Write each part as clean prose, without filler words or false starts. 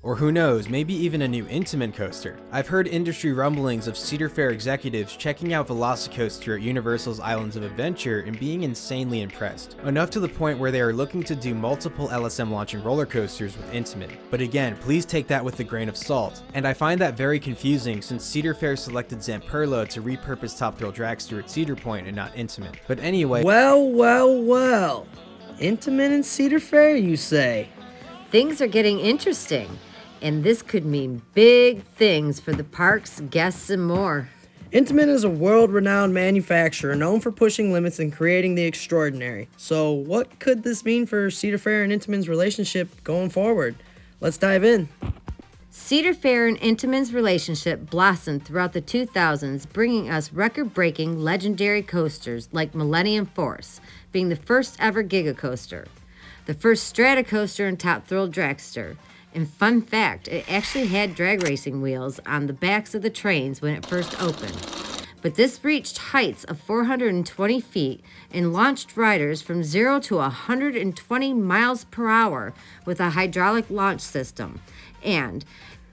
Or who knows, maybe even a new Intamin coaster. I've heard industry rumblings of Cedar Fair executives checking out Velocicoaster at Universal's Islands of Adventure and being insanely impressed, enough to the point where they are looking to do multiple LSM launching roller coasters with Intamin. But again, please take that with a grain of salt. And I find that very confusing since Cedar Fair selected Zamperla to repurpose Top Thrill Dragster at Cedar Point and not Intamin. But anyway... Well. Intamin and Cedar Fair, you say? Things are getting interesting. And this could mean big things for the parks, guests, and more. Intamin is a world-renowned manufacturer known for pushing limits and creating the extraordinary. So what could this mean for Cedar Fair and Intamin's relationship going forward? Let's dive in. Cedar Fair and Intamin's relationship blossomed throughout the 2000s, bringing us record-breaking legendary coasters like Millennium Force, being the first ever Giga Coaster, the first Strata Coaster and Top Thrill Dragster. And fun fact, it actually had drag racing wheels on the backs of the trains when it first opened. But this reached heights of 420 feet and launched riders from 0 to 120 miles per hour with a hydraulic launch system. And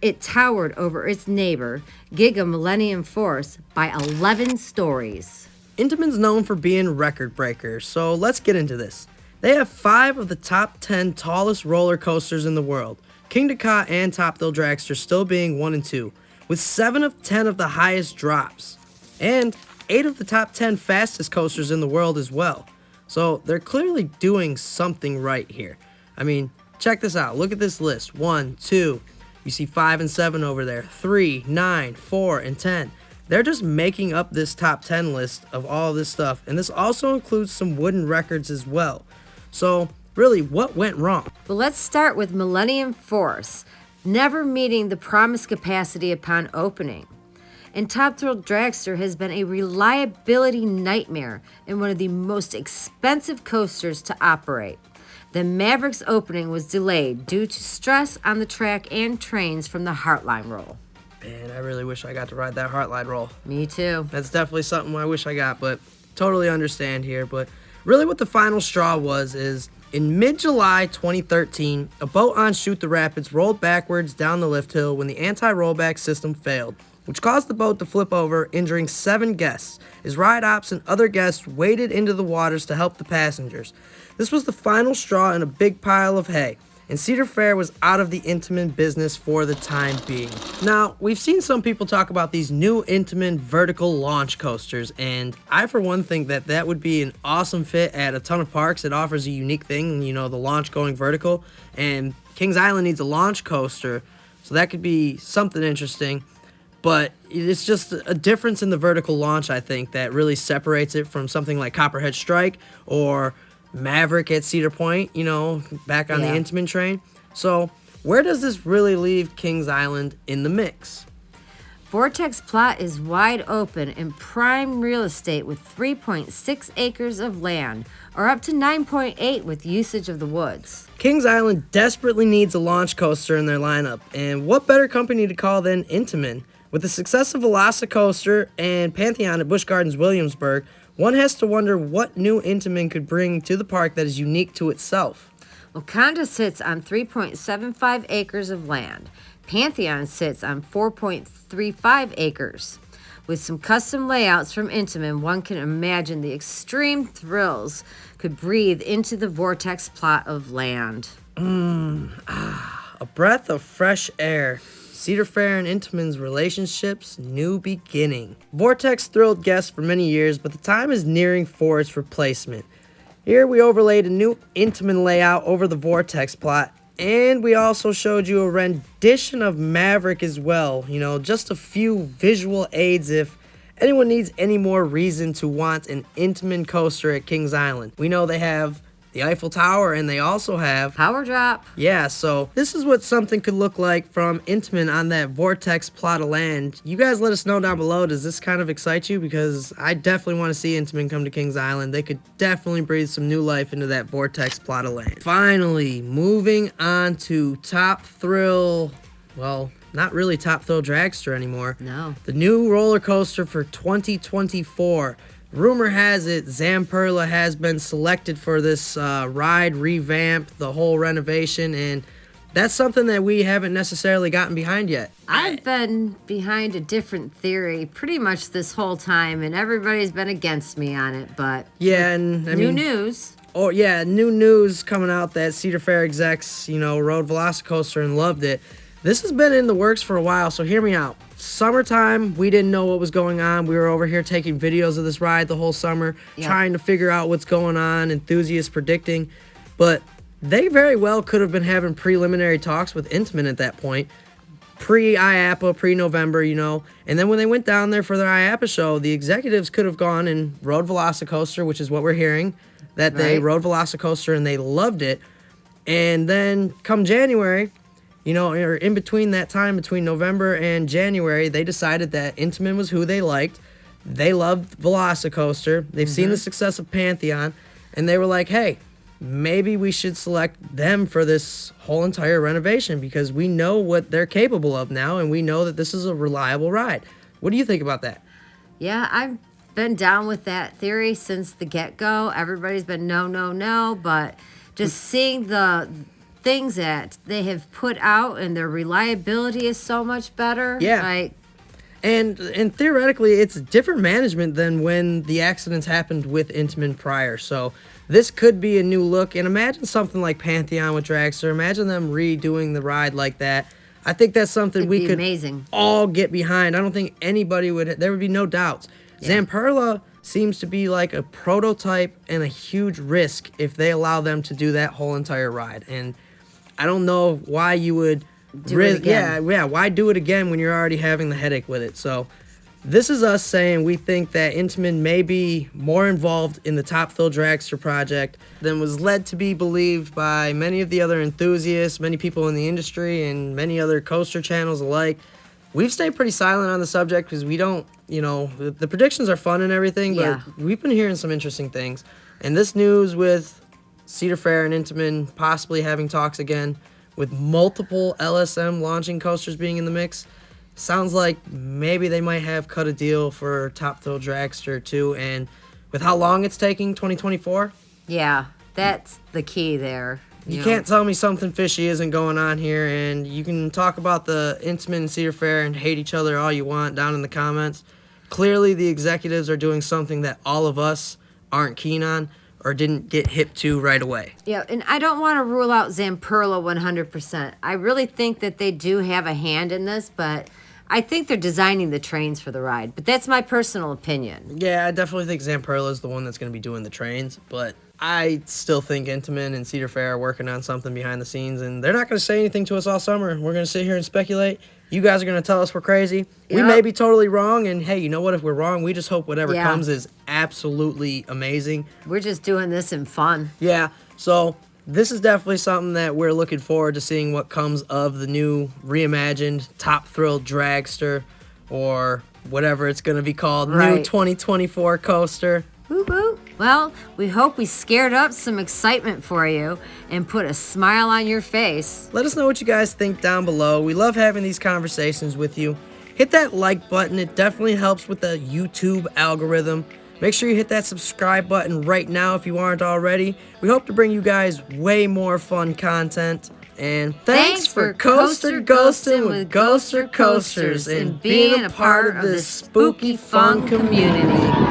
it towered over its neighbor, Giga Millennium Force, by 11 stories. Intamin's known for being record breakers, so let's get into this. They have 5 of the top 10 tallest roller coasters in the world. King Ka and Top Thrill Dragster still being 1 and 2, with 7 of 10 of the highest drops, and 8 of the top 10 fastest coasters in the world as well. So they're clearly doing something right here. I mean, check this out. Look at this list. 1, 2, you see 5 and 7 over there. 3, 9, 4, and 10. They're just making up this top 10 list of all this stuff, and this also includes some wooden records as well. So really, what went wrong? Well, let's start with Millennium Force, never meeting the promised capacity upon opening. And Top Thrill Dragster has been a reliability nightmare and one of the most expensive coasters to operate. The Maverick's opening was delayed due to stress on the track and trains from the Heartline roll. Man, I really wish I got to ride that Heartline roll. Me too. That's definitely something I wish I got, but totally understand here. But really what the final straw was is, in mid-July 2013, a boat on Shoot the Rapids rolled backwards down the lift hill when the anti-rollback system failed, which caused the boat to flip over, injuring 7 guests, as ride ops and other guests waded into the waters to help the passengers. This was the final straw in a big pile of hay, and Cedar Fair was out of the Intamin business for the time being. Now, we've seen some people talk about these new Intamin vertical launch coasters, and I for one think that that would be an awesome fit at a ton of parks. It offers a unique thing, you know, the launch going vertical, and Kings Island needs a launch coaster, so that could be something interesting. But it's just a difference in the vertical launch, I think, that really separates it from something like Copperhead Strike or Maverick at Cedar Point, you know, back on the Intamin train. So where does this really leave Kings Island in the mix? Vortex plot is wide open and prime real estate with 3.6 acres of land, or up to 9.8 with usage of the woods. Kings Island desperately needs a launch coaster in their lineup, and what better company to call than Intamin? With the success of velocicoaster and Pantheon at Busch Gardens Williamsburg, one has to wonder what new Intamin could bring to the park that is unique to itself. Wakanda sits on 3.75 acres of land. Pantheon sits on 4.35 acres. With some custom layouts from Intamin, one can imagine the extreme thrills could breathe into the vortex plot of land. A breath of fresh air. Cedar Fair and Intamin's relationship's new beginning. Vortex thrilled guests for many years, but the time is nearing for its replacement. Here we overlaid a new Intamin layout over the Vortex plot, and we also showed you a rendition of Maverick as well. You know, just a few visual aids if anyone needs any more reason to want an Intamin coaster at Kings Island. We know they have the Eiffel Tower, and they also have Power Drop. Yeah, so this is what something could look like from Intamin on that Vortex plot of land. You guys let us know down below, does this kind of excite you? Because I definitely want to see Intamin come to Kings Island. They could definitely breathe some new life into that Vortex plot of land. Finally, moving on to Top Thrill, well, not really Top Thrill Dragster anymore. No. The new roller coaster for 2024. Rumor has it Zamperla has been selected for this ride revamp, the whole renovation, and that's something that we haven't necessarily gotten behind yet. I've been behind a different theory pretty much this whole time, and everybody's been against me on it, but Yeah, and I new mean, news. oh yeah, new news coming out that Cedar Fair execs, rode Velocicoaster and loved it. This has been in the works for a while, so hear me out. Summertime, we didn't know what was going on. We were over here taking videos of this ride the whole summer, trying to figure out what's going on, enthusiasts predicting. But they very well could have been having preliminary talks with Intamin at that point, pre-IAPA, pre-November, And then when they went down there for their IAPA show, the executives could have gone and rode Velocicoaster, which is what we're hearing, that they rode Velocicoaster and they loved it. And then come January, or in between that time, between November and January, they decided that Intamin was who they liked. They loved Velocicoaster. They've seen the success of Pantheon, and they were like, hey, maybe we should select them for this whole entire renovation because we know what they're capable of now, and we know that this is a reliable ride. What do you think about that? Yeah, I've been down with that theory since the get-go. Everybody's been no, but just seeing the things that they have put out and their reliability is so much better. Yeah. And theoretically, it's different management than when the accidents happened with Intamin prior. So this could be a new look. And imagine something like Pantheon with Dragster. Imagine them redoing the ride like that. I think that's something we could all get behind. I don't think anybody would. There would be no doubts. Yeah. Zamperla seems to be like a prototype and a huge risk if they allow them to do that whole entire ride. And I don't know why you would do it again. Yeah, why do it again when you're already having the headache with it? So this is us saying we think that Intamin may be more involved in the Top Thrill Dragster project than was led to be believed by many of the other enthusiasts, many people in the industry, and many other coaster channels alike. We've stayed pretty silent on the subject because we don't, the predictions are fun and everything, but we've been hearing some interesting things. And this news with Cedar Fair and Intamin possibly having talks again, with multiple LSM launching coasters being in the mix, sounds like maybe they might have cut a deal for Top Thrill Dragster too. And with how long it's taking, 2024? Yeah, that's the key there. You can't tell me something fishy isn't going on here, and you can talk about the Intamin and Cedar Fair and hate each other all you want down in the comments. Clearly, the executives are doing something that all of us aren't keen on or didn't get hip to right away. Yeah, and I don't want to rule out Zamperla 100%. I really think that they do have a hand in this, but I think they're designing the trains for the ride. But that's my personal opinion. Yeah, I definitely think Zamperla is the one that's going to be doing the trains, but I still think Intamin and Cedar Fair are working on something behind the scenes, and they're not going to say anything to us all summer. We're going to sit here and speculate. You guys are going to tell us we're crazy. Yep. We may be totally wrong, and hey, you know what? If we're wrong, we just hope whatever comes is absolutely amazing. We're just doing this in fun. Yeah, so this is definitely something that we're looking forward to seeing what comes of the new reimagined Top Thrill Dragster, or whatever it's going to be called, new 2024 coaster. Woo woo. Well, we hope we scared up some excitement for you and put a smile on your face. Let us know what you guys think down below. We love having these conversations with you. Hit that like button. It definitely helps with the YouTube algorithm. Make sure you hit that subscribe button right now if you aren't already. We hope to bring you guys way more fun content. And thanks for coaster ghosting with Ghoster Coasters and being a part of this spooky fun community.